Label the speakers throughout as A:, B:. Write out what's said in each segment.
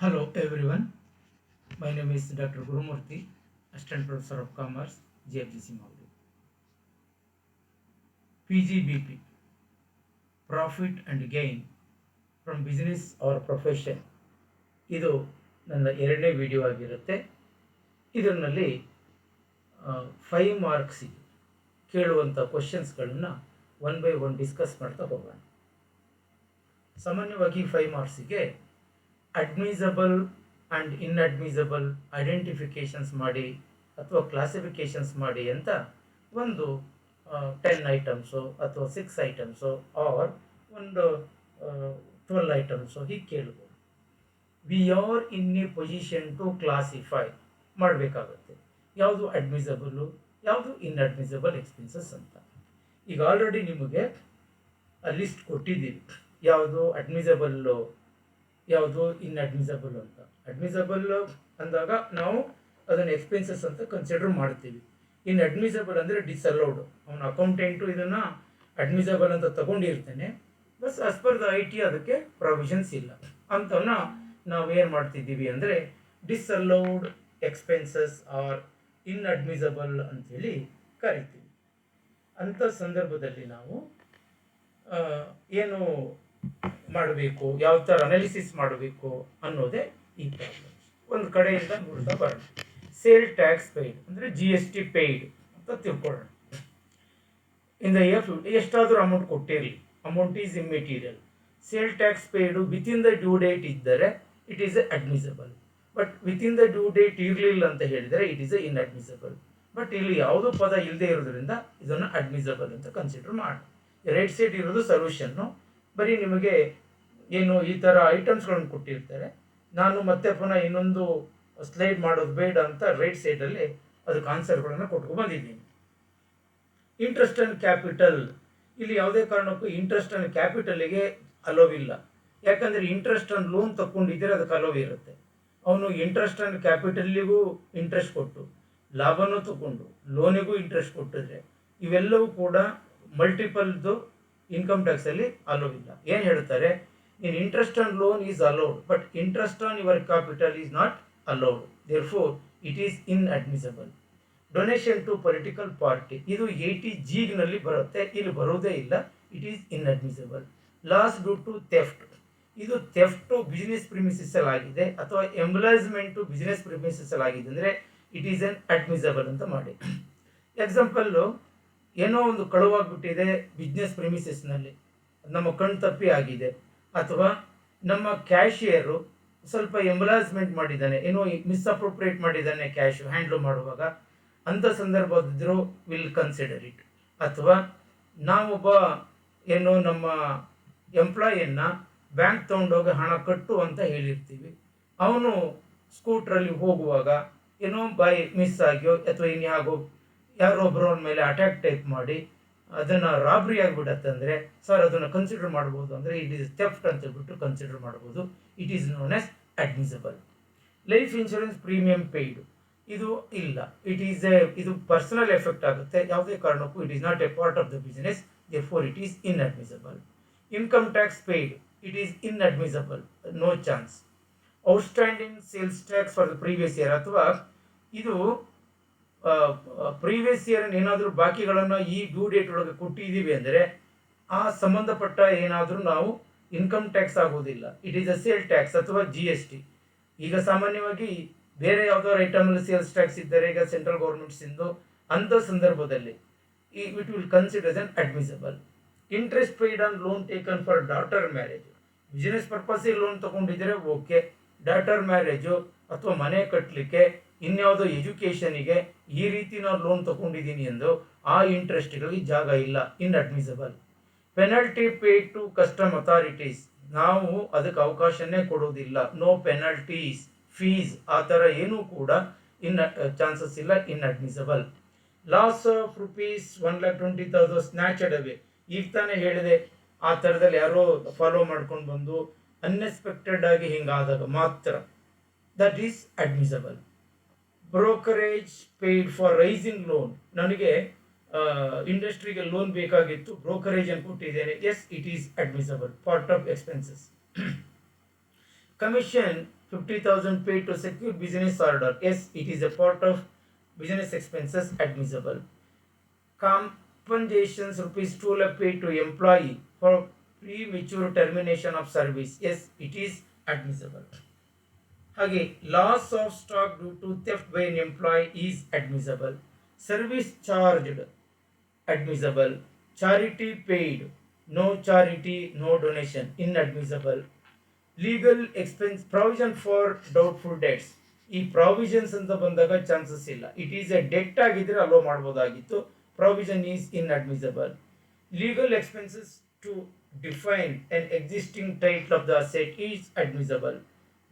A: Hello everyone, my name is Dr. Gurumurthy, Assistant Professor of Commerce, GFGC Maudi. PGBP, Profit and Gain from Business or Profession. ಇದು ನನ್ನ ಎರಡನೇ video ಆಗಿರುತ್ತೆ. ಇದರಲ್ಲಿ 5 ಮಾರ್ಕ್ಸಿಗೆ ಕೇಳುವಂಥ ಕ್ವಶನ್ಸ್ಗಳನ್ನು one by one discuss ಮಾಡ್ತಾ ಹೋಗೋಣ. ಸಾಮಾನ್ಯವಾಗಿ 5 ಮಾರ್ಕ್ಸಿಗೆ ಅಡ್ಮಿಸಬಲ್ ಆ್ಯಂಡ್ ಇನ್ಅಡ್ಮಿಸಬಲ್ ಐಡೆಂಟಿಫಿಕೇಷನ್ಸ್ ಮಾಡಿ ಅಥವಾ ಕ್ಲಾಸಿಫಿಕೇಷನ್ಸ್ ಮಾಡಿ ಅಂತ ಒಂದು 10 ಐಟಮ್ಸು ಅಥವಾ 6 ಐಟಮ್ಸು ಆರ್ ಒಂದು 12 ಐಟಮ್ಸು ಹೀಗೆ ಕೇಳ್ಬೋದು. We are in a position to classify ಮಾಡಬೇಕಾಗುತ್ತೆ, ಯಾವುದು ಅಡ್ಮಿಸಬಲ್ಲು ಯಾವುದು ಇನ್ಅಡ್ಮಿಸಬಲ್ ಎಕ್ಸ್ಪೆನ್ಸಸ್ ಅಂತ. ಈಗ ಆಲ್ರೆಡಿ ನಿಮಗೆ ಲಿಸ್ಟ್ ಕೊಟ್ಟಿದ್ದೀವಿ, ಯಾವುದು ಅಡ್ಮಿಸಬಲ್ಲು ಯಾವುದು ಇನ್ಅಡ್ಮಿಸಬಲ್ ಅಂತ. ಅಡ್ಮಿಸಬಲ್ ಅಂದಾಗ ನಾವು ಅದನ್ನು ಎಕ್ಸ್ಪೆನ್ಸಸ್ ಅಂತ ಕನ್ಸಿಡರ್ ಮಾಡ್ತೀವಿ. ಇನ್ಅಡ್ಮಿಸಬಲ್ ಅಂದರೆ ಡಿಸ್ಅಲೌಡ್. ಅವನ ಅಕೌಂಟೆಂಟು ಇದನ್ನು ಅಡ್ಮಿಸಬಲ್ ಅಂತ ತಗೊಂಡಿರ್ತೇನೆ, ಬಸ್ as per the I T ಅದಕ್ಕೆ ಪ್ರಾವಿಷನ್ಸ್ ಇಲ್ಲ ಅಂತವನ್ನ ನಾವೇನು ಮಾಡ್ತಿದ್ದೀವಿ ಅಂದರೆ ಡಿಸ್ಅಲೌಡ್ ಎಕ್ಸ್ಪೆನ್ಸಸ್ ಆರ್ ಇನ್ಅಡ್ಮಿಸಬಲ್ ಅಂಥೇಳಿ ಕರಿತೀವಿ. ಅಂಥ ಸಂದರ್ಭದಲ್ಲಿ ನಾವು ಏನು ಮಾಡಬೇಕು, ಯಾವ ಥರ ಅನಾಲಿಸಿಸ್ ಮಾಡಬೇಕು ಅನ್ನೋದೇ ಈ ಪ್ರಾಬ್ಲಮ್ಸ್. ಒಂದು ಕಡೆಯಿಂದ ನೋಡ್ತಾ ಬರೋಣ. ಸೇಲ್ ಟ್ಯಾಕ್ಸ್ ಪೇಯ್ಡ್ ಅಂದರೆ GST ಪೇಯ್ಡ್ ಅಂತ ತಿಳ್ಕೊಳ್ಳೋಣ. ಇಂದ ಎಷ್ಟಾದರೂ ಅಮೌಂಟ್ ಕೊಟ್ಟಿರಲಿ, amount is immaterial. Sale tax paid within the due date ಇದ್ದರೆ it is a admissible. But within the due date ಇರಲಿಲ್ಲ ಅಂತ ಹೇಳಿದರೆ it is a inadmissible. But ಇಲ್ಲಿ ಯಾವುದೂ ಪದ ಇಲ್ಲದೆ ಇರೋದ್ರಿಂದ ಇದನ್ನು ಅಡ್ಮಿಸಬಲ್ ಅಂತ ಕನ್ಸಿಡರ್ ಮಾಡಿ. ರೈಟ್ ಸೈಡ್ ಇರೋದು ಸೊಲ್ಯೂಷನ್ನು. ಬರೀ ನಿಮಗೆ ಏನು ಈ ಥರ ಐಟಮ್ಸ್ಗಳನ್ನು ಕೊಟ್ಟಿರ್ತಾರೆ, ನಾನು ಮತ್ತೆ ಪುನಃ ಇನ್ನೊಂದು ಸ್ಲೈಡ್ ಮಾಡೋದು ಬೇಡ ಅಂತ ರೈಟ್ ಸೈಡಲ್ಲಿ ಅದಕ್ಕೆ ಆನ್ಸರ್ಗಳನ್ನು ಕೊಟ್ಕೊಂಡು ಬಂದಿದ್ದೀನಿ. ಇಂಟ್ರೆಸ್ಟ್ ಆನ್ ಕ್ಯಾಪಿಟಲ್, ಇಲ್ಲಿ ಯಾವುದೇ ಕಾರಣಕ್ಕೂ ಇಂಟ್ರೆಸ್ಟ್ ಆನ್ ಕ್ಯಾಪಿಟಲಿಗೆ ಅಲೋವಿಲ್ಲ. ಯಾಕಂದರೆ ಇಂಟ್ರೆಸ್ಟ್ ಆನ್ ಲೋನ್ ತಗೊಂಡಿದ್ದರೆ ಅದಕ್ಕೆ ಅಲೋವ್ ಇರುತ್ತೆ. ಅವನು ಇಂಟ್ರೆಸ್ಟ್ ಆನ್ ಕ್ಯಾಪಿಟಲ್ಲಿಗೂ ಇಂಟ್ರೆಸ್ಟ್ ಕೊಟ್ಟು ಲಾಭನೂ ತಗೊಂಡು ಲೋನಿಗೂ ಇಂಟ್ರೆಸ್ಟ್ ಕೊಟ್ಟಿದ್ರೆ ಇವೆಲ್ಲವೂ ಕೂಡ ಮಲ್ಟಿಪಲ್ದು ಇನ್ಕಮ್ ಟ್ಯಾಕ್ಸಲ್ಲಿ ಅಲೋವಿಲ್ಲ. ಏನು ಹೇಳ್ತಾರೆ, in interest on loan is allowed but interest on your capital is not allowed, therefore it is inadmissible. Donation to political party, ಇದು 80G ಬರುತ್ತೆ, ಇಲ್ಲಿ ಬರೋದೇ ಇಲ್ಲ, it is inadmissible. Loss due to theft, ಇದು theft business premises ಆಗಿದೆ ಅಥವಾ ಎಂಬ್ಲಾಯ್ಸ್ಮೆಂಟು business premises ಆಗಿದೆ ಅಂದರೆ ಇಟ್ ಈಸ್ ಎನ್ ಅಡ್ಮಿಸಬಲ್ ಅಂತ ಮಾಡಿ. ಎಕ್ಸಾಂಪಲ್ಲು, ಏನೋ ಒಂದು ಕಳುವಾಗ್ಬಿಟ್ಟಿದೆ ಬಿಸ್ನೆಸ್ ಪ್ರಿಮಿಸಸ್ನಲ್ಲಿ, ನಮ್ಮ ಕಣ್ ತಪ್ಪಿ ಆಗಿದೆ, ಅಥವಾ ನಮ್ಮ ಕ್ಯಾಶಿಯರು ಸ್ವಲ್ಪ ಎಂಬಲಾಸ್ಮೆಂಟ್ ಮಾಡಿದ್ದಾನೆ, ಏನೋ ಮಿಸ್ಅಪ್ರೋಪ್ರಿಯೇಟ್ ಮಾಡಿದ್ದಾನೆ ಕ್ಯಾಶು ಹ್ಯಾಂಡ್ಲ್ ಮಾಡುವಾಗ, ಅಂಥ ಸಂದರ್ಭದಿದ್ದರೂ ವಿಲ್ ಕನ್ಸಿಡರ್ ಇಟ್. ಅಥವಾ ನಾವೊಬ್ಬ ಏನೋ ನಮ್ಮ ಎಂಪ್ಲಾಯಿಯನ್ನು ಬ್ಯಾಂಕ್ ತೊಗೊಂಡೋಗಿ ಹಣ ಕಟ್ಟು ಅಂತ ಹೇಳಿರ್ತೀವಿ, ಅವನು ಸ್ಕೂಟ್ರಲ್ಲಿ ಹೋಗುವಾಗ ಏನೋ ಬೈ ಮಿಸ್ ಆಗಿಯೋ ಅಥವಾ ಇನ್ಯಾಗೋ ಯಾರೊಬ್ಬರು ಅವನ ಮೇಲೆ ಅಟ್ಯಾಕ್ ಟೈಪ್ ಮಾಡಿ ಅದನ್ನು ರಾಬ್ರಿ ಆಗಿಬಿಡತ್ತೆ ಅಂದರೆ ಸರ್ ಅದನ್ನು ಕನ್ಸಿಡರ್ ಮಾಡ್ಬೋದು, ಅಂದರೆ ಇಟ್ ಈಸ್ ಥೆಫ್ಟ್ ಅಂತ ಹೇಳ್ಬಿಟ್ಟು ಕನ್ಸಿಡರ್ ಮಾಡ್ಬೋದು. It is known as admissible. Life insurance premium paid, ಇದು ಇಲ್ಲ, ಇದು ಪರ್ಸನಲ್ ಎಫೆಕ್ಟ್ ಆಗುತ್ತೆ, ಯಾವುದೇ ಕಾರಣಕ್ಕೂ it is not a part of the business, therefore it is inadmissible. Income tax paid, it is inadmissible, no chance. Outstanding sales tax for the previous year, ಅಥವಾ ಇದು previous year ಏನಾದರೂ ಬಾಕಿಗಳನ್ನು ಈ due date ಒಳಗೆ ಕೊಟ್ಟಿದ್ದೀವಿ ಅಂದರೆ ಆ ಸಂಬಂಧಪಟ್ಟ ಏನಾದರೂ ನಾವು ಇನ್ಕಮ್ ಟ್ಯಾಕ್ಸ್ ಆಗೋದಿಲ್ಲ, it is a sale tax ಅಥವಾ GST. ಈಗ ಸಾಮಾನ್ಯವಾಗಿ ಬೇರೆ ಯಾವುದಾದ್ರು ಐಟಮಲ್ಲಿ ಸೇಲ್ಸ್ ಟ್ಯಾಕ್ಸ್ ಇದ್ದರೆ, ಈಗ ಸೆಂಟ್ರಲ್ ಗೌರ್ಮೆಂಟ್ಸಿಂದು, ಅಂಥ ಸಂದರ್ಭದಲ್ಲಿ it will consider inadmissible. Interest paid on loan taken for daughter marriage, business ಪರ್ಪಸ್ಸಿಗೆ ಲೋನ್ ತೊಗೊಂಡಿದ್ದರೆ ಓಕೆ, ಡಾಟರ್ ಮ್ಯಾರೇಜು ಅಥವಾ ಮನೆ ಕಟ್ಟಲಿಕ್ಕೆ ಇನ್ಯಾವುದೋ ಎಜುಕೇಷನಿಗೆ ಈ ರೀತಿ ನಾವು ಲೋನ್ ತೊಗೊಂಡಿದ್ದೀನಿ ಎಂದು ಆ ಇಂಟ್ರೆಸ್ಟ್ಗಳಿಗೆ ಜಾಗ ಇಲ್ಲ, inadmissible. Penalty paid to custom authorities, ನಾವು ಅದಕ್ಕೆ ಅವಕಾಶನೇ ಕೊಡೋದಿಲ್ಲ, ನೋ ಪೆನಲ್ಟೀಸ್, ಫೀಸ್ ಆ ಥರ ಏನೂ ಕೂಡ ಚಾನ್ಸಸ್ ಇಲ್ಲ, ಇನ್ಅಡ್ಮಿಸಬಲ್. ಲಾಸ್ ಆಫ್ ₹1,20,000 ಸ್ನ್ಯಾಚಡ್ ಅವೇ, ಈಗ ತಾನೇ ಹೇಳಿದೆ, ಆ ಥರದಲ್ಲಿ ಯಾರೋ ಫಾಲೋ ಮಾಡ್ಕೊಂಡು ಬಂದು ಅನ್ಎಕ್ಸ್ಪೆಕ್ಟೆಡ್ ಆಗಿ ಹಿಂಗಾದಾಗ ಮಾತ್ರ that is admissible. Brokerage paid for raising loan, ನನಗೆ ಇಂಡಸ್ಟ್ರಿಗೆ ಲೋನ್ ಬೇಕಾಗಿತ್ತು, ಬ್ರೋಕರೇಜ್ ಅನ್ನು ಕೊಟ್ಟಿದ್ದೇನೆ, yes it is admissible, part of expenses. Commission 50,000 paid to secure business order. Yes, it is a part of business expenses admissible. Compensations rupees 2 lakh paid to employee for premature termination of service. Yes, it is admissible. ಹಾಗೆ loss of stock due to theft by an employee is admissible. Service charged admissible. Charity paid, no charity no donation inadmissible. Legal expense provision for doubtful debts. ಈ provisions ಅಂತ ಬಂದಾಗ chances ಇಲ್ಲ. It is a debt ಆಗಿದ್ರೆ allow ಮಾಡ್ಬೋದಾಗಿತ್ತು. Provision is inadmissible. Legal expenses to define an existing title of the asset is admissible.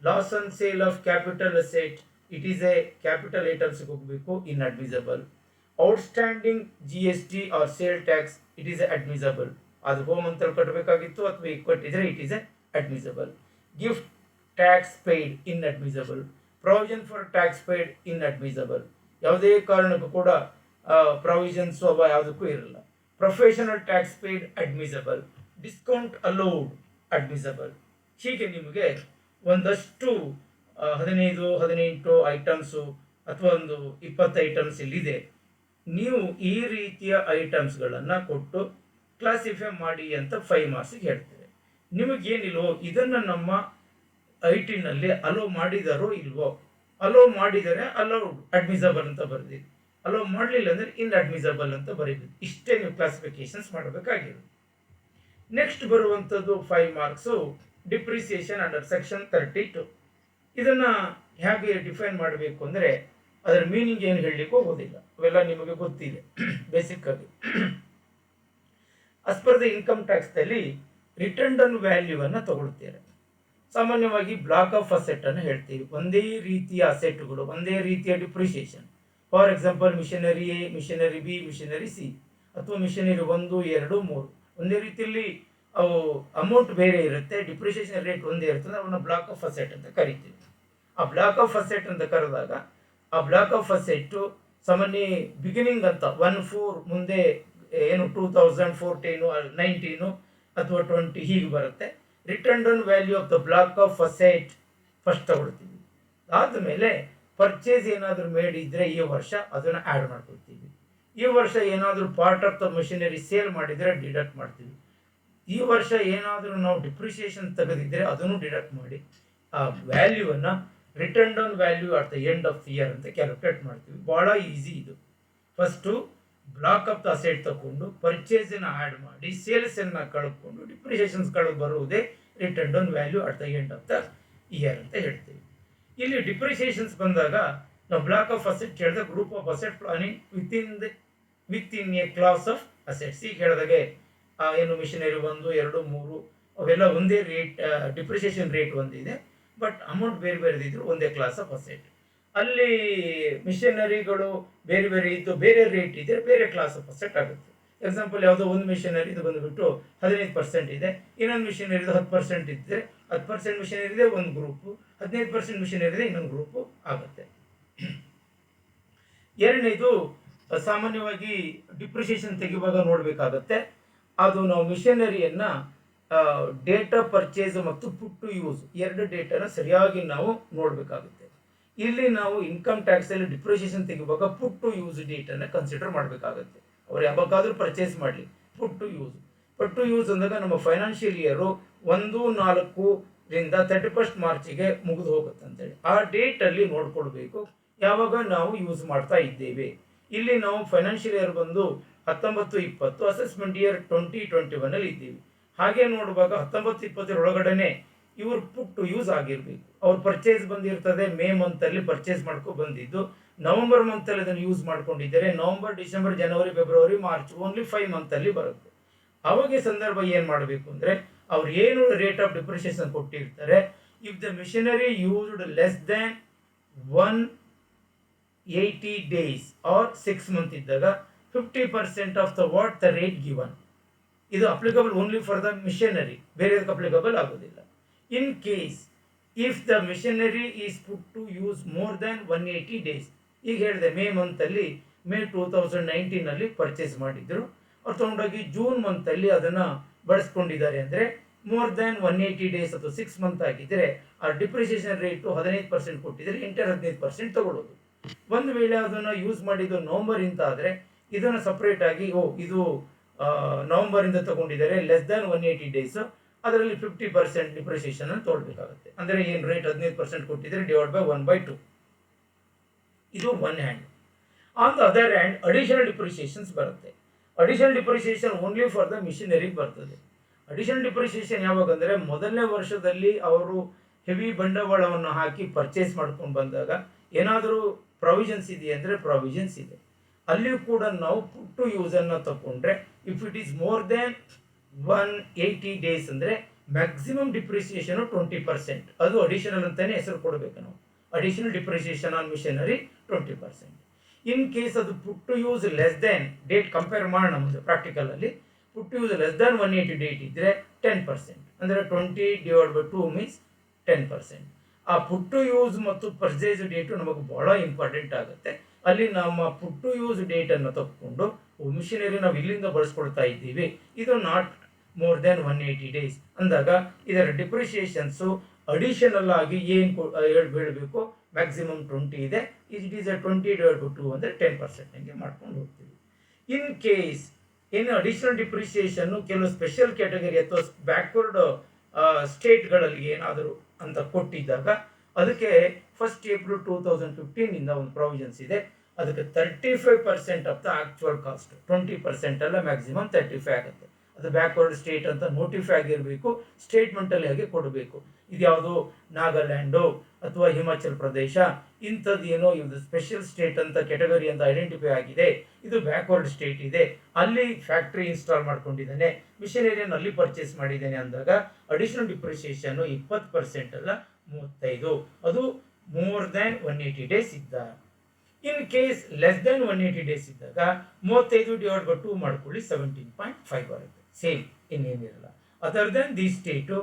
A: Loss on sale of capital asset, it is a capital items ಹೋಗಬೇಕು, inadmissible. Outstanding GST or sale tax, it is admissible. ಅದು home ಅಂತ ಕಟ್ಟಬೇಕಾಗಿತ್ತು ಅಥವಾ ಕೊಟ್ಟಿದ್ರೆ it is admissible. Gift tax paid, inadmissible. Provision for tax paid, inadmissible. ಯಾವುದೇ ಕಾರಣಕ್ಕೂ ಕೂಡ provisions ಅವ ಯಾವುದಕ್ಕೂ ಇರಲ್ಲ. Professional tax paid, admissible. Discount allowed, admissible. ಹೀಗೆ ನಿಮಗೆ ಒಂದಷ್ಟು 15-18 ಐಟಮ್ಸು ಅಥವಾ ಒಂದು 20 ಐಟಮ್ಸ್ ಇಲ್ಲಿದೆ. ನೀವು ಈ ರೀತಿಯ ಐಟಮ್ಸ್ಗಳನ್ನು ಕೊಟ್ಟು ಕ್ಲಾಸಿಫೈ ಮಾಡಿ ಅಂತ 5 ಮಾರ್ಕ್ಸಿಗೆ ಹೇಳ್ತೇವೆ. ನಿಮಗೇನಿಲ್ವೋ ಇದನ್ನು ನಮ್ಮ ಐಟಿನಲ್ಲಿ ಅಲೋ ಮಾಡಿದಾರೋ ಇಲ್ವೋ, ಅಲೋ ಮಾಡಿದರೆ ಅಲೌಡ್ ಅಡ್ಮಿಸಬಲ್ ಅಂತ ಬರೆದಿದೆ, ಅಲೋ ಮಾಡಲಿಲ್ಲ ಅಂದರೆ ಇನ್ಅಡ್ಮಿಸಬಲ್ ಅಂತ ಬರೀಬೇಕು. ಇಷ್ಟೇ ನೀವು ಕ್ಲಾಸಿಫಿಕೇಶನ್ಸ್ ಮಾಡಬೇಕಾಗಿರೋದು. ನೆಕ್ಸ್ಟ್ ಬರುವಂಥದ್ದು 5 ಮಾರ್ಕ್ಸು ಡಿಪ್ರಿಸಿಯೇಷನ್ ಅಂಡರ್ ಸೆಕ್ಷನ್ 32. ಇದನ್ನು ಹೇಗೆ ಡಿಫೈನ್ ಮಾಡಬೇಕು ಅಂದರೆ ಅದರ ಮೀನಿಂಗ್ ಏನು ಹೇಳಲಿಕ್ಕೆ ಹೋಗೋದಿಲ್ಲ, ಅವೆಲ್ಲ ನಿಮಗೆ ಗೊತ್ತಿದೆ ಬೇಸಿಕ್ ಆಗಿ. ಅಸ್ ಪರ್ ದ ಇನ್ಕಮ್ ಟ್ಯಾಕ್ಸ್ನಲ್ಲಿ ರಿಟರ್ನ್ ಆನ್ ವ್ಯಾಲ್ಯೂವನ್ನು ತಗೊಳ್ತೀರಾ. ಸಾಮಾನ್ಯವಾಗಿ ಬ್ಲಾಕ್ ಆಫ್ ಅಸೆಟ್ ಅನ್ನು ಹೇಳ್ತೀವಿ. ಒಂದೇ ರೀತಿಯ ಅಸೆಟ್ಗಳು, ಒಂದೇ ರೀತಿಯ depreciation. For example machinery A, machinery B, machinery C ಅಥವಾ ಮಿಷನರಿ 1, 2, 3 ಒಂದೇ ರೀತಿಯಲ್ಲಿ ಅವು ಅಮೌಂಟ್ ಬೇರೆ ಇರುತ್ತೆ, ಡಿಪ್ರಿಸಿಯೇಷನ್ ರೇಟ್ ಒಂದೇ ಇರ್ತದೆ. ಅವನ್ನ ಬ್ಲಾಕ್ ಆಫ್ ಅಸೆಟ್ ಅಂತ ಕರಿತೀವಿ. ಆ ಬ್ಲಾಕ್ ಆಫ್ ಅಸೆಟ್ ಅಂತ ಕರೆದಾಗ ಆ ಬ್ಲಾಕ್ ಆಫ್ ಅಸೆಟ್ ಸಾಮಾನ್ಯ ಬಿಗಿನಿಂಗ್ ಅಂತ 1-4 ಮುಂದೆ ಏನು 2014, 19 ಅಥವಾ 20 ಹೀಗೆ ಬರುತ್ತೆ. Return on value of the block of asset first ತಗೊಳ್ತೀವಿ. ಆದಮೇಲೆ ಪರ್ಚೇಸ್ ಏನಾದರೂ ಮಾಡಿದ್ರೆ ಈ ವರ್ಷ ಅದನ್ನು ಆ್ಯಡ್ ಮಾಡ್ಕೊಳ್ತೀವಿ. ಈ ವರ್ಷ ಏನಾದರೂ part of the machinery sale ಮಾಡಿದರೆ ಡಿಡಕ್ಟ್ ಮಾಡ್ತೀವಿ. ಈ ವರ್ಷ ಏನಾದರೂ ನಾವು ಡಿಪ್ರಿಸಿಯೇಷನ್ ತೆಗೆದಿದ್ದರೆ ಅದನ್ನು ಡಿಡಕ್ಟ್ ಮಾಡಿ ಆ ವ್ಯಾಲ್ಯೂವನ್ನು return on value at the end of the year ಅಂತ ಕ್ಯಾಲ್ಕುಲೇಟ್ ಮಾಡ್ತೀವಿ. ಭಾಳ ಈಸಿ ಇದು. First block of the asset ತಗೊಂಡು ಪರ್ಚೇಸನ್ನು ಆ್ಯಡ್ ಮಾಡಿ ಸೇಲ್ಸನ್ನು ಕಳ್ಕೊಂಡು ಡಿಪ್ರಿಸಿಯೇಷನ್ಸ್ ಬರುವುದೇ return on value at the end of the year ಅಂತ ಹೇಳ್ತೀವಿ. ಇಲ್ಲಿ ಡಿಪ್ರಿಸಿಯೇಷನ್ಸ್ ಬಂದಾಗ ನಾವು ಬ್ಲಾಕ್ ಆಫ್ ಅಸೆಟ್ ಹೇಳಿದಾಗ group of asset planning with in a class of assets. ಈಗ ಹೇಳಿದಾಗೆ ಏನು ಮಿಷನರಿ 1, 2, 3 ಅವೆಲ್ಲ ಒಂದೇ ರೇಟ್, ಡಿಪ್ರಿಸಿಯೇಷನ್ ರೇಟ್ ಒಂದಿದೆ, ಬಟ್ ಅಮೌಂಟ್ ಬೇರೆ ಬೇರೆ ಇದ್ರು ಒಂದೇ ಕ್ಲಾಸ್ ಆಫ್ ಅಸೆಟ್. ಅಲ್ಲಿ ಮಿಷನರಿಗಳು ಬೇರೆ ಬೇರೆ ಇದ್ದು ಬೇರೆ ರೇಟ್ ಇದ್ದರೆ ಬೇರೆ ಕ್ಲಾಸ್ ಆಫ್ ಅಸೆಟ್ ಆಗುತ್ತೆ. ಎಕ್ಸಾಂಪಲ್ ಯಾವುದೋ ಒಂದು ಮಿಷನರಿ ಇದು ಬಂದುಬಿಟ್ಟು 15% ಇದೆ, ಇನ್ನೊಂದು ಮಿಷನರಿದು 10% ಇದ್ದರೆ 10% ಮಿಷನರಿ ಇದೆ ಒಂದು ಗ್ರೂಪು, 15% ಮಿಷನರಿ ಇದೆ ಇನ್ನೊಂದು ಗ್ರೂಪು ಆಗುತ್ತೆ. ಎರಡನೇದು ಸಾಮಾನ್ಯವಾಗಿ ಡಿಪ್ರಿಸಿಯೇಷನ್ ತೆಗೆಯುವಾಗ ನೋಡಬೇಕಾಗತ್ತೆ. ಅದು ನಾವು ಮಿಷನರಿಯನ್ನು ಡೇಟಾ ಪರ್ಚೇಸ್ ಮತ್ತು ಪುಟ್ ಟು ಯೂಸ್ ಎರಡು ಡೇಟಾನ ಸರಿಯಾಗಿ ನಾವು ನೋಡಬೇಕಾಗುತ್ತೆ. ಇಲ್ಲಿ ನಾವು ಇನ್ಕಮ್ ಟ್ಯಾಕ್ಸಲ್ಲಿ ಡಿಪ್ರಿಸಿಯೇಷನ್ ತೆಗೆಯುವಾಗ ಪುಟ್ ಟು ಯೂಸ್ ಡೇಟನ್ನು ಕನ್ಸಿಡರ್ ಮಾಡಬೇಕಾಗುತ್ತೆ. ಅವ್ರು ಯಾವಾಗಾದರೂ ಪರ್ಚೇಸ್ ಮಾಡಲಿ, ಪುಟ್ ಟು ಯೂಸ್ ಅಂದಾಗ ನಮ್ಮ ಫೈನಾನ್ಷಿಯಲ್ ಇಯರು 1-4 31 ಮಾರ್ಚಿಗೆ ಮುಗಿದು ಹೋಗುತ್ತೆ ಅಂತೇಳಿ ಆ ಡೇಟಲ್ಲಿ ನೋಡ್ಕೊಳ್ಬೇಕು ಯಾವಾಗ ನಾವು ಯೂಸ್ ಮಾಡ್ತಾ ಇದ್ದೇವೆ. ಇಲ್ಲಿ ನಾವು ಫೈನಾನ್ಷಿಯಲ್ ಇಯರ್ ಬಂದು 19-20 ಅಸೆಸ್ಮೆಂಟ್ ಇಯರ್ 2021 ಇದ್ದೀವಿ. ಹಾಗೆ ನೋಡುವಾಗ 19-20 ಒಳಗಡೆ ಇವ್ರು ಪುಟ್ ಟು ಯೂಸ್ ಆಗಿರಬೇಕು. ಅವ್ರ ಪರ್ಚೇಸ್ ಬಂದಿರ್ತದೆ ಮೇ ಮಂತಲ್ಲಿ ಪರ್ಚೇಸ್ ಮಾಡ್ಕೊ ಬಂದಿದ್ದು, ನವೆಂಬರ್ ಮಂತಲ್ಲಿ ಅದನ್ನು ಯೂಸ್ ಮಾಡ್ಕೊಂಡಿದ್ದಾರೆ. November, December, January, February, March only 5 ಮಂತಲ್ಲಿ ಬರುತ್ತೆ. ಅವಾಗ ಸಂದರ್ಭ ಏನು ಮಾಡಬೇಕು ಅಂದರೆ ಅವ್ರು ಏನು ರೇಟ್ ಆಫ್ ಡಿಪ್ರಿಸಿಯೇಷನ್ ಕೊಟ್ಟಿರ್ತಾರೆ, if the machinery used less than 180 days or 6 months ಇದ್ದಾಗ 50% of the what the rate given. ಇದು applicable only for the machinery, ಬೇರೆದಕ್ಕೆ ಅಪ್ಲಿಕಬಲ್ ಆಗೋದಿಲ್ಲ. In case if the machinery is put to use more than 180 days, ಈಗ ಹೇಳಿದೆ May ಮಂತಲ್ಲಿ May 2019 purchase ಮಾಡಿದ್ರು, ಅವ್ರು ತೊಗೊಂಡೋಗಿ June ಮಂತಲ್ಲಿ ಅದನ್ನು ಬಳಸ್ಕೊಂಡಿದ್ದಾರೆ ಅಂದರೆ ಮೋರ್ ದ್ಯಾನ್ 180 ಡೇಸ್ ಅಥವಾ 6 ಮಂತ್ ಆಗಿದ್ದರೆ ಆ ಡಿಪ್ರಿಸಿಯೇಷನ್ ರೇಟು 15% ಕೊಟ್ಟಿದ್ರೆ ಇಂಟರ್ 15% ತಗೊಳ್ಳೋದು. ಒಂದು ವೇಳೆ ಅದನ್ನು ಯೂಸ್ ಮಾಡಿದ್ದು ನವಂಬರ್ ಇಂತ ಆದರೆ ಇದನ್ನು ಸಪ್ರೇಟ್ ಆಗಿ ಇದು ನವಂಬರ್ ಇಂದ ತಗೊಂಡಿದ್ದಾರೆ ಲೆಸ್ ದ್ಯಾನ್ 180 ಡೇಸ್, ಅದರಲ್ಲಿ 50% ಡಿಪ್ರಿಸಿಯೇಷನ್ ಅನ್ನು ತಗೊಳ್ಬೇಕಾಗುತ್ತೆ. ಅಂದರೆ ಏನು ರೇಟ್ 15% ಕೊಟ್ಟಿದ್ರೆ ಡಿವೈಡ್ ಬೈ 1/2. ಇದು one hand. On the other hand additional depreciations ಬರುತ್ತೆ. Additional depreciation only for the machinery ಬರ್ತದೆ. ಅಡಿಷನಲ್ ಡಿಪ್ರಿಸಿಯೇಷನ್ ಯಾವಾಗ ಅಂದರೆ ಮೊದಲನೇ ವರ್ಷದಲ್ಲಿ ಅವರು ಹೆವಿ ಬಂಡವಾಳವನ್ನು ಹಾಕಿ ಪರ್ಚೇಸ್ ಮಾಡ್ಕೊಂಡು ಬಂದಾಗ ಏನಾದರೂ ಪ್ರಾವಿಷನ್ಸ್ ಇದೆಯಾ ಅಂದರೆ ಪ್ರಾವಿಷನ್ಸ್ ಇದೆ. ಅಲ್ಲಿಯೂ ಕೂಡ ನಾವು ಪುಟ್ ಟು ಯೂಸನ್ನು ತಗೊಂಡ್ರೆ if it is more than 180 days ಅಂದರೆ ಮ್ಯಾಕ್ಸಿಮಮ್ ಡಿಪ್ರಿಸಿಯೇಷನು 20%. ಅದು ಅಡಿಷನಲ್ ಅಂತಲೇ ಹೆಸರು ಕೊಡಬೇಕು ನಾವು. Additional depreciation on machinery 20%. In case ಅದು put to use less than date compare ಮಾಡೋಣ ಮುಂದೆ ಪ್ರಾಕ್ಟಿಕಲಲ್ಲಿ. Put to use less than 180 date ಇದ್ದರೆ 10%, ಅಂದರೆ 20 ಡಿವೈಡ್ ಬೈ 2 ಮೀನ್ಸ್ 10%. ಆ ಪುಟ್ ಟು ಯೂಸ್ ಮತ್ತು ಪರ್ಚೇಸ್ ಡೇಟು ನಮಗೆ ಬಹಳ ಇಂಪಾರ್ಟೆಂಟ್ ಆಗುತ್ತೆ. ಅಲ್ಲಿ ನಮ್ಮ ಪುಟ್ ಟು ಯೂಸ್ ಡೇಟನ್ನು ತಗೊಂಡು ಮಿಷನರಿ ನಾವು ಇಲ್ಲಿಂದ ಬಳಸ್ಕೊಳ್ತಾ ಇದ್ದೀವಿ, ಇದು ನಾಟ್ ಮೋರ್ ದ್ಯಾನ್ 180 ಡೇಸ್ ಅಂದಾಗ ಇದರ ಡಿಪ್ರಿಸಿಯೇಷನ್ಸು ಅಡಿಷನಲ್ ಆಗಿ ಏನು ಹೇಳಬೇಕು, ಮ್ಯಾಕ್ಸಿಮಮ್ 20 ಇದೆ, ಇಟ್ ಈಸ್ 20 ಡಿವೈಡ್ ಬೈ 2 ಅಂದರೆ 10% ಹಂಗೆ ಮಾಡ್ಕೊಂಡು ಹೋಗ್ತೀವಿ. ಇನ್ ಕೇಸ್ ಏನು ಅಡಿಷನಲ್ ಡಿಪ್ರಿಸಿಯೇಷನ್ನು ಕೆಲವು ಸ್ಪೆಷಲ್ ಕ್ಯಾಟಗರಿ ಅಥವಾ ಬ್ಯಾಕ್ವರ್ಡ್ ಸ್ಟೇಟ್ಗಳಲ್ಲಿ ಏನಾದರೂ ಅಂತ ಕೊಟ್ಟಿದ್ದಾಗ ಅದಕ್ಕೆ 1 ಏಪ್ರಿಲ್ 2015 ಒಂದು ಪ್ರಾವಿಷನ್ಸ್ ಇದೆ. ಅದಕ್ಕೆ 35% ಆಫ್ ದ ಆಕ್ಚುಯಲ್ ಕಾಸ್ಟ್, 20% ಅಲ್ಲ ಮ್ಯಾಕ್ಸಿಮಮ್ 35 ಆಗುತ್ತೆ. ಅದು ಬ್ಯಾಕ್ವರ್ಡ್ ಸ್ಟೇಟ್ ಅಂತ ನೋಟಿಫೈ ಆಗಿರಬೇಕು, ಸ್ಟೇಟ್ಮೆಂಟಲ್ಲಿ ಹಾಗೆ ಕೊಡಬೇಕು. ಇದು ಯಾವುದು ನಾಗಾಲ್ಯಾಂಡು ಅಥವಾ ಹಿಮಾಚಲ್ ಪ್ರದೇಶ ಇಂಥದ್ದು ಏನೋ ಇದು ಸ್ಪೆಷಲ್ ಸ್ಟೇಟ್ ಅಂತ ಕೆಟಗರಿ ಅಂತ ಐಡೆಂಟಿಫೈ ಆಗಿದೆ, ಇದು ಬ್ಯಾಕ್ವರ್ಡ್ ಸ್ಟೇಟ್ ಇದೆ, ಅಲ್ಲಿ ಫ್ಯಾಕ್ಟ್ರಿ ಇನ್ಸ್ಟಾಲ್ ಮಾಡ್ಕೊಂಡಿದ್ದಾನೆ, ಮಿಷನರಿಯನ್ನು ಅಲ್ಲಿ ಪರ್ಚೇಸ್ ಮಾಡಿದ್ದಾನೆ ಅಂದಾಗ ಅಡಿಷನಲ್ ಡಿಪ್ರಿಸಿಯೇಷನ್ 20% ಅಲ್ಲ 35, ಅದು ಮೋರ್ ದ್ಯಾನ್ 180 ಡೇಸ್ ಇದ್ದ. In case less than 180 days ಇದ್ದಾಗ 35 ಡಿವೈಡ್ ಬೈ 2 ಮಾಡ್ಕೊಳ್ಳಿ 17.5 ಬರುತ್ತೆ. ಸೇಮ್ ಇನ್ನೇನಿರಲ್ಲ. Other than the state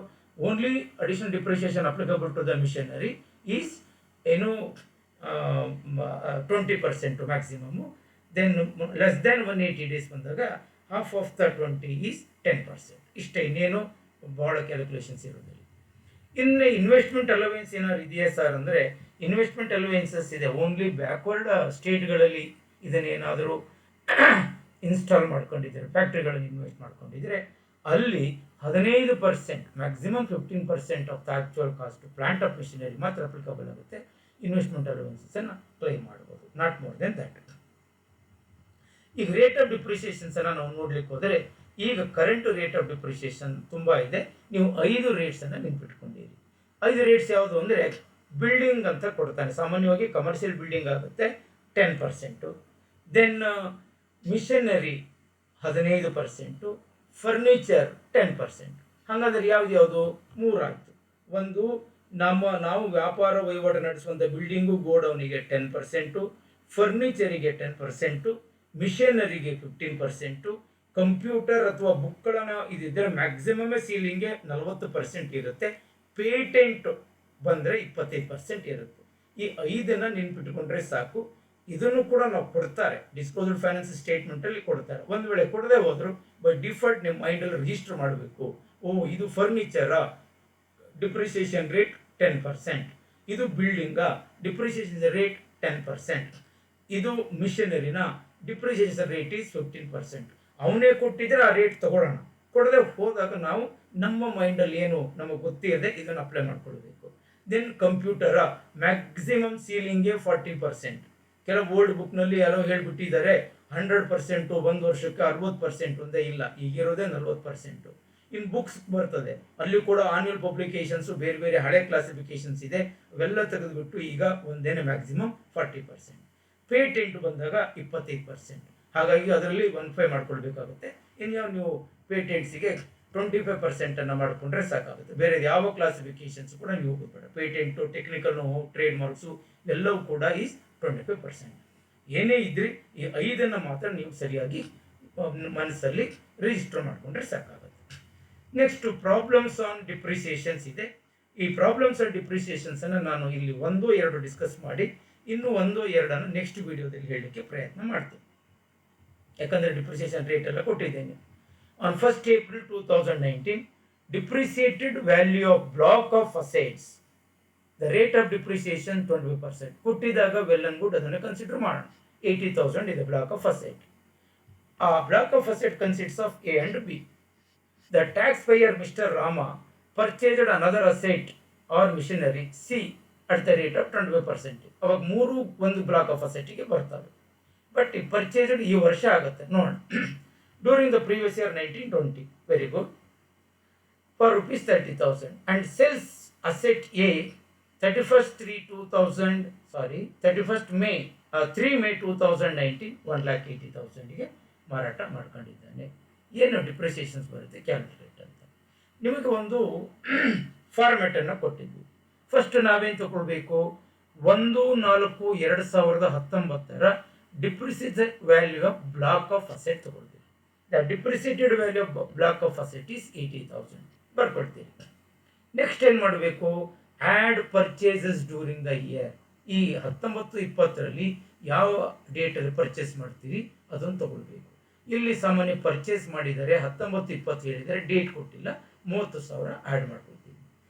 A: only additional depreciation applicable to the machinery is ಏನು 20% maximum. Then less than 180 days ಬಂದಾಗ ಹಾಫ್ ಆಫ್ ದ 20 ಈಸ್ 10%. ಇಷ್ಟೇ, ಇನ್ನೇನು ಭಾಳ ಕ್ಯಾಲ್ಕುಲೇಷನ್ಸ್ ಇರೋದಿಲ್ಲ. ಇನ್ನು ಇನ್ವೆಸ್ಟ್ಮೆಂಟ್ ಅಲವೆನ್ಸ್ ಏನಾದ್ರು ಇದೆಯಾ ಸರ್ ಅಂದರೆ ಇನ್ವೆಸ್ಟ್ಮೆಂಟ್ ಅಲವೆನ್ಸಸ್ ಇದೆ. ಓನ್ಲಿ ಬ್ಯಾಕ್ವರ್ಡ್ ಸ್ಟೇಟ್ಗಳಲ್ಲಿ ಇದನ್ನೇನಾದರೂ ಇನ್ಸ್ಟಾಲ್ ಮಾಡ್ಕೊಂಡಿದ್ದಾರೆ, ಫ್ಯಾಕ್ಟ್ರಿಗಳಲ್ಲಿ ಇನ್ವೆಸ್ಟ್ ಮಾಡ್ಕೊಂಡಿದ್ರೆ ಅಲ್ಲಿ 15%, maximum 15% of the actual cost plant of machinery ಮಾತ್ರ ಅಪ್ಲಿಕಬಲ್ ಆಗುತ್ತೆ. ಇನ್ವೆಸ್ಟ್ಮೆಂಟ್ ಅಲವೆನ್ಸನ್ನು ಕ್ಲೈಮ್ ಮಾಡ್ಬೋದು, ನಾಟ್ ಮೋರ್ ದೆನ್ ದ್ಯಾಟ್. ಈಗ ರೇಟ್ ಆಫ್ ಡಿಪ್ರಿಸಿಯೇಷನ್ಸನ್ನು ನಾವು ನೋಡ್ಲಿಕ್ಕೆ ಹೋದರೆ ಈಗ ಕರೆಂಟ್ ರೇಟ್ ಆಫ್ ಡಿಪ್ರಿಸಿಯೇಷನ್ ತುಂಬ ಇದೆ. ನೀವು 5 ರೇಟ್ಸನ್ನು ನೆನ್ಪಿಟ್ಕೊಂಡಿರಿ. 5 ರೇಟ್ಸ್ ಯಾವುದು ಅಂದರೆ ಬಿಲ್ಡಿಂಗ್ ಅಂತ ಕೊಡ್ತಾನೆ, ಸಾಮಾನ್ಯವಾಗಿ ಕಮರ್ಷಿಯಲ್ ಬಿಲ್ಡಿಂಗ್ ಆಗುತ್ತೆ 10%, ದೆನ್ ಮಿಷನರಿ 15%, ಫರ್ನಿಚರ್ 10%. ಹಾಗಾದರೆ ಯಾವುದು 3 ಆಯಿತು. ಒಂದು ನಾವು ವ್ಯಾಪಾರ ವಹಿವಾಟು ನಡೆಸುವಂಥ ಬಿಲ್ಡಿಂಗು ಗೋಡೌನಿಗೆ 10%, ಫರ್ನಿಚರಿಗೆ 10%, ಮಿಷನರಿಗೆ 15%, ಕಂಪ್ಯೂಟರ್ ಅಥವಾ ಬುಕ್ಗಳನ್ನು ಇದಿದ್ದರೆ ಮ್ಯಾಕ್ಸಿಮಮ್ ಸೀಲಿಂಗ್ಗೆ 40% ಇರುತ್ತೆ, ಪೇಟೆಂಟ್ ಬಂದರೆ 25% ಇರುತ್ತೆ. ಈ 5 ನೆನ್ಪಿಟ್ಕೊಂಡ್ರೆ ಸಾಕು. ಇದನ್ನು ಕೂಡ ನಾವು ಕೊಡ್ತಾರೆ, ಡಿಸ್ಕ್ಲೋಸ್ಡ್ ಫೈನಾನ್ಸ್ ಸ್ಟೇಟ್ಮೆಂಟಲ್ಲಿ ಕೊಡ್ತಾರೆ. ಒಂದು ವೇಳೆ ಕೊಡದೆ ಹೋದ್ರು ಬೈ ಡಿಫಾಲ್ಟ್ ನಿಮ್ಮ ಮೈಂಡಲ್ಲಿ ರಿಜಿಸ್ಟರ್ ಮಾಡಬೇಕು. ಇದು ಫರ್ನಿಚರಾ, ಡಿಪ್ರಿಸಿಯೇಷನ್ ರೇಟ್ 10%, ಇದು ಬಿಲ್ಡಿಂಗಾ, ಡಿಪ್ರಿಸಿಯೇಷನ್ ರೇಟ್ 10%, ಇದು ಮಿಷನರಿನ ಡಿಪ್ರಿಸಿಯೇಷನ್ ರೇಟ್ ಈಸ್ 15%. ಅವನೇ ಕೊಟ್ಟಿದ್ರೆ ಆ ರೇಟ್ ತಗೊಳ್ಳೋಣ, ಕೊಡದೆ ಹೋದಾಗ ನಾವು ನಮ್ಮ ಮೈಂಡಲ್ಲಿ ಏನು ನಮಗೆ ಗೊತ್ತಿರದೆ ಇದನ್ನು ಅಪ್ಲೈ ಮಾಡ್ಕೊಳ್ಬೇಕು. ದೆನ್ ಕಂಪ್ಯೂಟರ ಮ್ಯಾಕ್ಸಿಮಮ್ ಸೀಲಿಂಗ್ಗೆ 40%. ಕೆಲವು ಓಲ್ಡ್ ಬುಕ್ನಲ್ಲಿ ಯಾರೋ ಹೇಳ್ಬಿಟ್ಟಿದ್ದಾರೆ 100% ಒಂದು ವರ್ಷಕ್ಕೆ 60% ಒಂದೇ ಇಲ್ಲ, ಈಗಿರೋದೇ 40%. ಇನ್ ಬುಕ್ಸ್ ಬರ್ತದೆ, ಅಲ್ಲಿ ಕೂಡ ಆನ್ಯುವಲ್ ಪಬ್ಲಿಕೇಶನ್ಸು ಬೇರೆ ಬೇರೆ ಹಳೆ ಕ್ಲಾಸಿಫಿಕೇಶನ್ಸ್ ಇದೆ, ಅವೆಲ್ಲ ತೆಗೆದುಬಿಟ್ಟು ಈಗ ಒಂದೇನೆ ಮ್ಯಾಕ್ಸಿಮಮ್ 40%. ಪೇಟೆಂಟ್ ಬಂದಾಗ 25%. ಹಾಗಾಗಿ ಅದರಲ್ಲಿ 15 ಮಾಡ್ಕೊಳ್ಬೇಕಾಗುತ್ತೆ. ಇನ್ನು ನೀವು ಪೇಟೆಂಟ್ಸಿಗೆ 25% ಮಾಡಿಕೊಂಡ್ರೆ ಸಾಕಾಗುತ್ತೆ. ಬೇರೆ ಯಾವ ಕ್ಲಾಸಿಫಿಕೇಶನ್ಸ್ ಕೂಡ ನೀವು ಹೋಗಬೇಡ. ಪೇಟೆಂಟು, ಟೆಕ್ನಿಕಲ್ ನೋವು, ಟ್ರೇಡ್ ಮಾರ್ಕ್ಸು ಎಲ್ಲವೂ ಕೂಡ ಈಸ್ 25%. ಏನೇ ಇದ್ರಿ ಈ 5 ಮಾತ್ರ ನೀವು ಸರಿಯಾಗಿ ಮನಸ್ಸಲ್ಲಿ ರಿಜಿಸ್ಟರ್ ಮಾಡಿಕೊಂಡ್ರೆ ಸಾಕಾಗುತ್ತೆ. ನೆಕ್ಸ್ಟ್ ಪ್ರಾಬ್ಲಮ್ಸ್ ಆನ್ ಡಿಪ್ರಿಸಿಯೇಷನ್ಸ್ ಇದೆ. ಈ ಪ್ರಾಬ್ಲಮ್ಸ್ ಆನ್ ಡಿಪ್ರಿಸಿಯೇಷನ್ಸನ್ನು ನಾನು ಇಲ್ಲಿ 1-2 ಡಿಸ್ಕಸ್ ಮಾಡಿ ಇನ್ನು 1-2 ನೆಕ್ಸ್ಟ್ ವಿಡಿಯೋದಲ್ಲಿ ಹೇಳಲಿಕ್ಕೆ ಪ್ರಯತ್ನ ಮಾಡ್ತೀನಿ. ಯಾಕಂದರೆ ಡಿಪ್ರಿಸಿಯೇಷನ್ ರೇಟ್ ಎಲ್ಲ ಕೊಟ್ಟಿದ್ದೇನೆ. On 1 April 2019 depreciated value of block of assets, the rate of depreciation 20%. ಕೊಟ್ಟಿದಾಗ ವೆಲ್ ಅಂಡ್ ಗುಡ್ ಅದನ್ನು ಕನ್ಸಿಡರ್ ಮಾಡೋಣ. 80,000 ಇದೆ ಬ್ಲಾಕ್ ಆಫ್ ಅಸೆಟ್. ಆ block of asset consists of A and B. The taxpayer mister Rama purchased another asset or machinery C at the rate of 25%. ಅವಾಗ ಮೂರು ಒಂದು block of ಅಸೆಟ್ಗೆ ಬರ್ತವೆ. But ಈ purchased ಈ ವರ್ಷ ಆಗುತ್ತೆ ನೋಡೋಣ. During the previous year 1920, very good, for rupees 30,000 and sells asset A 31st May 2019 1,80,000ಗೆ ಮಾರಾಟ ಮಾಡ್ಕೊಂಡಿದ್ದಾನೆ. ಏನು ಡಿಪ್ರಿಸಿಯೇಷನ್ಸ್ ಬರುತ್ತೆ ಕ್ಯಾಲ್ಕುಲೇಟ್ ಅಂತ. ನಿಮಗೆ ಒಂದು ಫಾರ್ಮೆಟನ್ನು ಕೊಟ್ಟಿದ್ವಿ. ಫಸ್ಟ್ ನಾವೇನು ತಗೊಳ್ಬೇಕು, 1/4/2019 depreciated value of block of asset ತಗೊಳ್ತೀವಿ. The depreciated value of block of asset is 80,000 ಬರ್ಕೊಳ್ತೀವಿ. ನೆಕ್ಸ್ಟ್ ಏನು ಮಾಡಬೇಕು, add purchases during the year. ಈ 19-20ರಲ್ಲಿ ಯಾವ ಡೇಟಲ್ಲಿ ಪರ್ಚೇಸ್ ಮಾಡ್ತೀರಿ ಅದನ್ನು ತಗೊಳ್ಬೇಕು. ಇಲ್ಲಿ ಸಾಮಾನ್ಯ ಪರ್ಚೇಸ್ ಮಾಡಿದರೆ 19-20 ಹೇಳಿದರೆ ಡೇಟ್ ಕೊಟ್ಟಿಲ್ಲ, 30,000 ಆ್ಯಡ್ ಮಾಡ್ಕೊಳ್ತೀವಿ.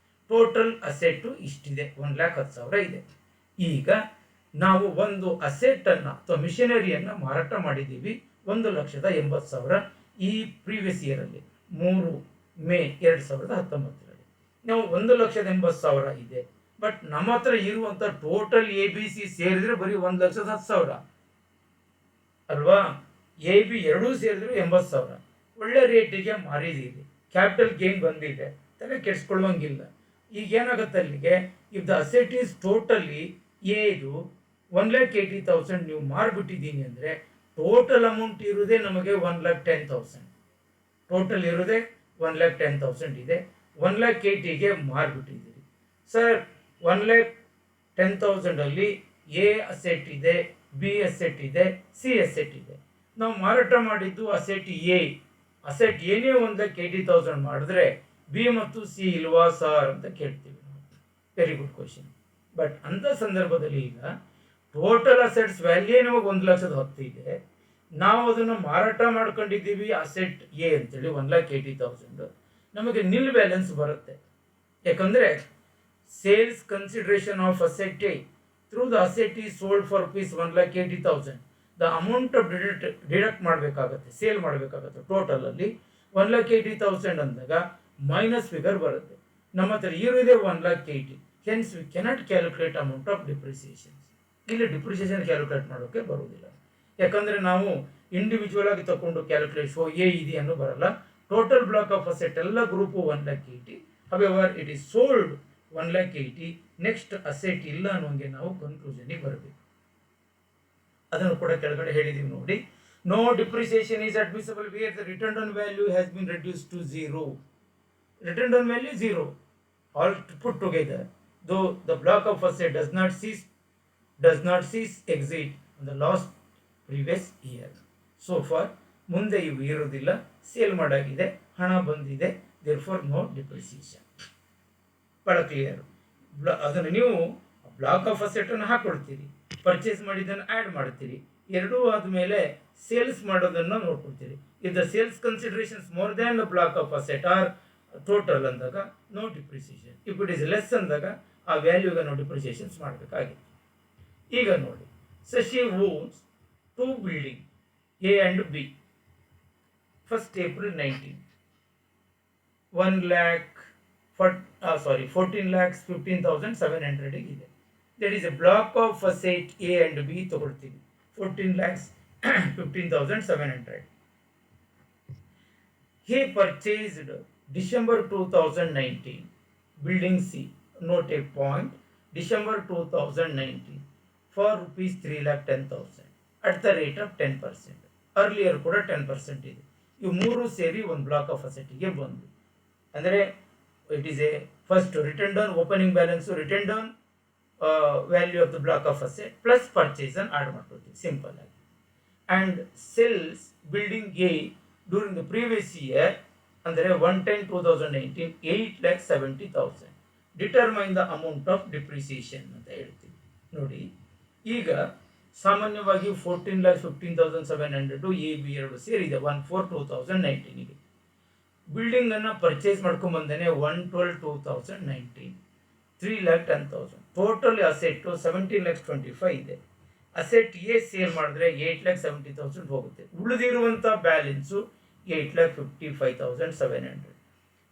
A: ಟೋಟಲ್ ಅಸೆಟ್ಟು ಇಷ್ಟಿದೆ, 1,10,000 ಇದೆ. ಈಗ ನಾವು ಒಂದು ಅಸೆಟನ್ನು ಅಥವಾ ಮಿಷನರಿಯನ್ನು ಮಾರಾಟ ಮಾಡಿದ್ದೀವಿ 1,80,000 ಈ ಪ್ರೀವಿಯಸ್ ಇಯರಲ್ಲಿ 3 ಮೇ 2019ರಲ್ಲಿ. ನಾವು 1,80,000 ಇದೆ. ಬಟ್ ನಮ್ಮ ಹತ್ರ ಇರುವಂಥ ಟೋಟಲ್ ABC ಸೇರಿದ್ರೆ ಬರೀ 1,10,000 ಅಲ್ವಾ. AB ಎರಡೂ ಸೇರಿದ್ರೆ 80,000. ಒಳ್ಳೆ ರೇಟಿಗೆ ಮಾರಿದ್ದೀರಿ, ಕ್ಯಾಪಿಟಲ್ ಗೇನ್ ಬಂದಿದೆ, ತಲೆ ಕೆಡಿಸ್ಕೊಳ್ಳುವಂಗಿಲ್ಲ. ಈಗ ಏನಾಗುತ್ತೆ ಅಲ್ಲಿಗೆ, if the asset is totally ಇದು 1,80,000 ನೀವು ಮಾರ್ಬಿಟ್ಟಿದ್ದೀನಿ ಅಂದರೆ ಟೋಟಲ್ ಅಮೌಂಟ್ ಇರೋದೇ ನಮಗೆ 1,10,000. ಟೋಟಲ್ ಇರೋದೇ 1,10,000 ಇದೆ. 1,80,000ಗೆ ಮಾರ್ಬಿಟ್ಟಿದ್ದೀರಿ. ಸರ್ 1,10,000ಅಲ್ಲಿ ಎ ಅಸೆಟ್ ಇದೆ, ಬಿ ಅಸೆಟ್ ಇದೆ, ಸಿ ಅಸೆಟ್ ಇದೆ. ನಾವು ಮಾರಾಟ ಮಾಡಿದ್ದು ಅಸೆಟ್ ಎ. ಅಸೆಟ್ ಏನೇ 1,80,000 ಮಾಡಿದ್ರೆ ಬಿ ಮತ್ತು ಸಿ ಇಲ್ವಾ ಸರ್ ಅಂತ ಕೇಳ್ತೀವಿ ನಾವು. Very good question. ಬಟ್ ಅಂಥ ಸಂದರ್ಭದಲ್ಲಿ ಈಗ ಟೋಟಲ್ ಅಸೆಟ್ಸ್ ವ್ಯಾಲ್ಯೂ ನಮಗೆ 1,10,000 ಇದೆ. ನಾವು ಅದನ್ನು ಮಾರಾಟ ಮಾಡ್ಕೊಂಡಿದ್ದೀವಿ ಅಸೆಟ್ ಎ ಅಂತೇಳಿ 1,80,000. ನಮಗೆ ನಿಲ್ ಬ್ಯಾಲೆನ್ಸ್ ಬರುತ್ತೆ. ಯಾಕಂದರೆ sales consideration of asset A through the asset is sold for rupees 1,80,000. The amount of deduct ಮಾಡಬೇಕಾಗತ್ತೆ, ಸೇಲ್ ಮಾಡಬೇಕಾಗತ್ತೆ. ಟೋಟಲಲ್ಲಿ 1,80,000 ಅಂದಾಗ ಮೈನಸ್ ಫಿಗರ್ ಬರುತ್ತೆ. ನಮ್ಮ ಹತ್ರ ಇರೋದೇ 1,80,000. Hence we cannot calculate amount of depreciations. ಇಲ್ಲಿ ಡಿಪ್ರಿಸಿಯೇಷನ್ ಕ್ಯಾಲ್ಕುಲೇಟ್ ಮಾಡೋಕ್ಕೆ ಬರೋದಿಲ್ಲ. ಯಾಕಂದರೆ ನಾವು ಇಂಡಿವಿಜುವಲ್ ಆಗಿ ತಗೊಂಡು ಕ್ಯಾಲ್ಕುಲೇಷನ್ ಎ ಇದೆ ಅನ್ನೋ ಬರಲ್ಲ. ಟೋಟಲ್ ಬ್ಲಾಕ್ ಆಫ್ ಅಸೆಟ್ ಎಲ್ಲ group 1,80,000. However it is sold 1,80,000. Next asset ಇಲ್ಲ ಅನ್ನೋಂಗೆ ನಾವು ಕನ್ಕ್ಲೂಷನ್ಗೆ ಬರಬೇಕು. ಅದನ್ನು ಕೂಡ ಕೆಳಗಡೆ ಹೇಳಿದೀವಿ ನೋಡಿ. No depreciation is admissible where the return on value has been reduce to 0. Return on value 0 all put together, though the block of asset does not cease exit on the last previous year. So far ಮುಂದೆ ಇವು ಇರೋದಿಲ್ಲ, sale ಮಾಡಾಗಿದೆ, ಹಣ ಬಂದಿದೆ, therefore no depreciation. ಬಹಳ clear. ಅದನ್ನು ನೀವು block of ಅಸೆಟನ್ನು ಹಾಕೊಳ್ತೀರಿ, ಪರ್ಚೇಸ್ ಮಾಡಿದ್ದನ್ನು ಆ್ಯಡ್ ಮಾಡ್ತೀರಿ, ಎರಡೂ ಆದಮೇಲೆ ಸೇಲ್ಸ್ ಮಾಡೋದನ್ನು ನೋಡ್ಕೊಳ್ತೀರಿ. If the sales considerations more than the block of asset are total ಅಂದಾಗ no depreciation. If it is less ಅಂದಾಗ ಆ ವ್ಯಾಲ್ಯೂಗೆ ನೋ ಡಿಪ್ರಿಸಿಯೇಷನ್ಸ್ ಮಾಡಬೇಕಾಗಿತ್ತು. ಈಗ ನೋಡಿ, Shashi owns 2 building A and B. 1st April 19, 14,15,700 ಇದೆ. That is a block of asset A and B ತಗೊಳ್ತೀವಿ, 14,15,700. He purchased December 2019 building C, note a point, December 2019 for rupees 3,10,000 at the rate of 10%. Earlier ಕೂಡ 10% ಇದೆ. ಇವು ಮೂರು ಸೇರಿ ಒಂದು block of ಅಸೆಟ್ಗೆ ಬಂದು, ಅಂದರೆ it is a first written down opening balance, written down value of the block of asset plus ಪರ್ಚೇಸನ್ನು ಆಡ್ ಮಾಡ್ಕೊಳ್ತೀವಿ ಸಿಂಪಲ್ ಆಗಿ. And sales building A during the previous year ಅಂದರೆ 1/10/2019 8,70,000. Determine the amount of depreciation ಅಂತ ಹೇಳ್ತೀವಿ ನೋಡಿ. ಈಗ ಸಾಮಾನ್ಯವಾಗಿ 14,15,700 A B ಎರಡು ಸೇರಿದೆ 1/4/2019ಗೆ. ಬಿಲ್ಡಿಂಗನ್ನು ಪರ್ಚೇಸ್ ಮಾಡ್ಕೊಂಬಂದೇನೆ 1/12/2019, 3,10,000. ಟೋಟಲ್ ಅಸೆಟ್ಟು 17,25,000 ಇದೆ. ಅಸೆಟ್ ಎ ಸೇಲ್ ಮಾಡಿದ್ರೆ 8,70,000 ಹೋಗುತ್ತೆ. ಉಳಿದಿರುವಂಥ ಬ್ಯಾಲೆನ್ಸು 8,55,700.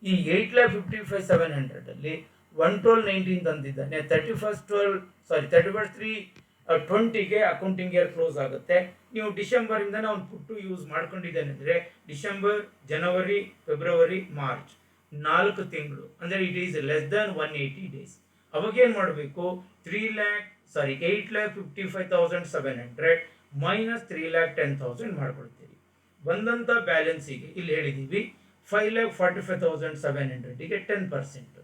A: ಈ 8,55,700 1/12/19 ತಂದಿದ್ದಾನೆ. 31/3/20ಗೆ ಅಕೌಂಟಿಂಗ್ ಇಯರ್ ಕ್ಲೋಸ್ ಆಗುತ್ತೆ. ನೀವು ಡಿಸೆಂಬರಿಂದ ಅವ್ನು ಪುಟ್ಟು ಯೂಸ್ ಮಾಡ್ಕೊಂಡಿದ್ದಾನೆ ಅಂದರೆ ಡಿಸೆಂಬರ್, ಜನವರಿ, ಫೆಬ್ರವರಿ, ಮಾರ್ಚ್ 4 ತಿಂಗಳು, ಅಂದರೆ it is less than 180 days. ಅವಾಗೇನು ಮಾಡಬೇಕು? 8,55,700 ಮೈನಸ್ 3,10,000 ಮಾಡ್ಕೊಳ್ತೀರಿ. ಬಂದಂಥ ಬ್ಯಾಲೆನ್ಸಿಗೆ ಇಲ್ಲಿ ಹೇಳಿದ್ದೀವಿ 5,45,700ಗೆ 10%.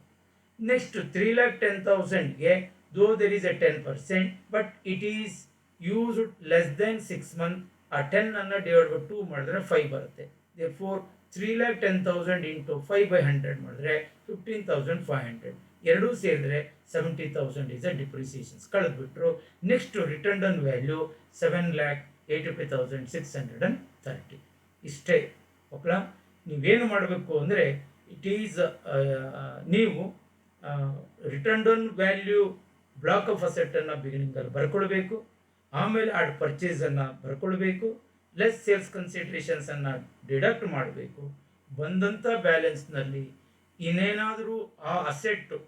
A: ನೆಕ್ಸ್ಟ್ 3,10,000ಗೆ ದೋ there is A 10%, but it is used less than 6 month. ಆ 10 ಅನ್ನು ಡಿವೈಡ್ ಬೈ 2 ಮಾಡಿದ್ರೆ 5 ಬರುತ್ತೆ. ದೇರ್ಫೋರ್ 3,10,000 ಇಂಟು 5/100 ಮಾಡಿದ್ರೆ 15,500. ಎರಡೂ ಸೇರಿದ್ರೆ 70,000 ಇಸ್ ಅ ಡಿಪ್ರಿಸಿಯೇಷನ್ಸ್. ಕಳೆದ್ಬಿಟ್ರು. Next written on value 7,85,630. ಇಷ್ಟೇ ಓಕೆನಾ? ನೀವೇನು ಮಾಡಬೇಕು ಅಂದರೆ ಇಟ್ ಈಸ್ ನೀವು written on value block of ಅಸೆಟನ್ನು ಬಿಗಿನಿಂಗಲ್ಲಿ ಬರ್ಕೊಳ್ಬೇಕು. ಆಮೇಲೆ ಆ ಪರ್ಚೇಸನ್ನು ಬರ್ಕೊಳ್ಬೇಕು. ಲೆಸ್ ಸೇಲ್ಸ್ ಕನ್ಸಿಡ್ರೇಷನ್ಸನ್ನು ಡಿಡಕ್ಟ್ ಮಾಡಬೇಕು. ಬಂದಂಥ ಬ್ಯಾಲೆನ್ಸ್ನಲ್ಲಿ ಇನ್ನೇನಾದರೂ ಆ ಅಸೆಟ್ಟು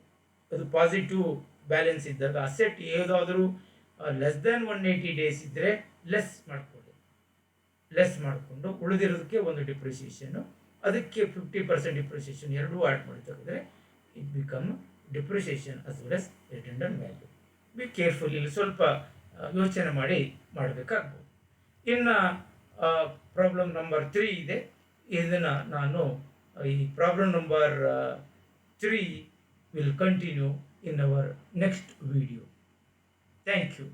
A: ಅದು ಪಾಸಿಟಿವ್ ಬ್ಯಾಲೆನ್ಸ್ ಇದ್ದಾಗ ಅಸೆಟ್ ಯಾವುದಾದ್ರೂ ಲೆಸ್ ದ್ಯಾನ್ 180 ಡೇಸ್ ಇದ್ದರೆ ಲೆಸ್ ಮಾಡಿಕೊಂಡು ಉಳಿದಿರೋದಕ್ಕೆ ಒಂದು ಡಿಪ್ರಿಸಿಯೇಷನ್ನು, ಅದಕ್ಕೆ 50% ಡಿಪ್ರಿಸಿಯೇಷನ್ ಎರಡೂ ಆ್ಯಡ್ ಮಾಡಿ ತೆಗೆದ್ರೆ it become depreciation us well as return on value. Be careful. ಇಲ್ಲಿ ಸ್ವಲ್ಪ ಯೋಚನೆ ಮಾಡಬೇಕಾಗ್ಬೋದು. ಇನ್ನು ಪ್ರಾಬ್ಲಮ್ ನಂಬರ್ 3 ಇದೆ. ಇದನ್ನು ನಾನು ಈ problem number 3 will continue in our next video. Thank you.